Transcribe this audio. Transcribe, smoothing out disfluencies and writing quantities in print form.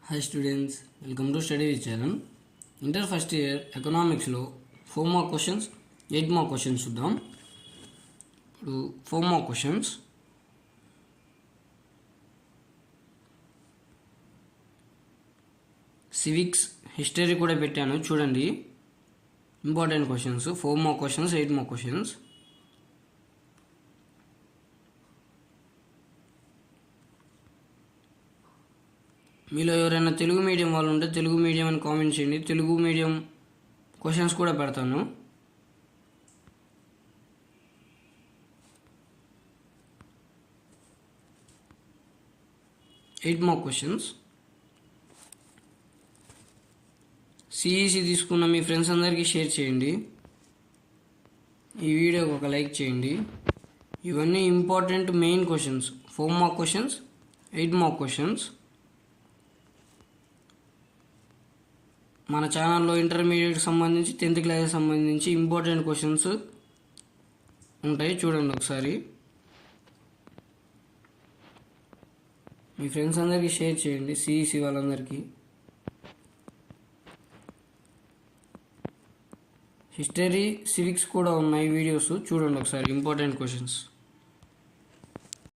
Hi students, welcome to Study with Channel. Inter first year economics లో 4 more questions, 8 more questions చూద్దాం. ఇప్పుడు 4 more questions. Civics history కూడా పెట్టాను చూడండి. Important questions 4 more questions, 8 more questions. మీలో ఎవరైనా Telugu medium వాళ్ళు ఉంటే తెలుగు మీడియం అని కామెంట్ చేయండి. తెలుగు మీడియం క్వశ్చన్స్ కూడా పెడతాను. Eight more questions. సిఈసి తీసుకున్న మీ ఫ్రెండ్స్ అందరికీ షేర్ చేయండి. ఈ వీడియోకి ఒక లైక్ చేయండి. ఇవన్నీ important main questions. 4 more questions, 8 more questions. మన ఛానల్లో ఇంటర్మీడియట్కి సంబంధించి 10th క్లాస్కి సంబంధించి ఇంపార్టెంట్ క్వశ్చన్స్ ఉంటాయి, చూడండి ఒకసారి. మీ ఫ్రెండ్స్ అందరికీ షేర్ చేయండి, సిఈసి వాళ్ళందరికీ. హిస్టరీ సివిక్స్ కూడా ఉన్నాయి వీడియోస్, చూడండి ఒకసారి ఇంపార్టెంట్ క్వశ్చన్స్.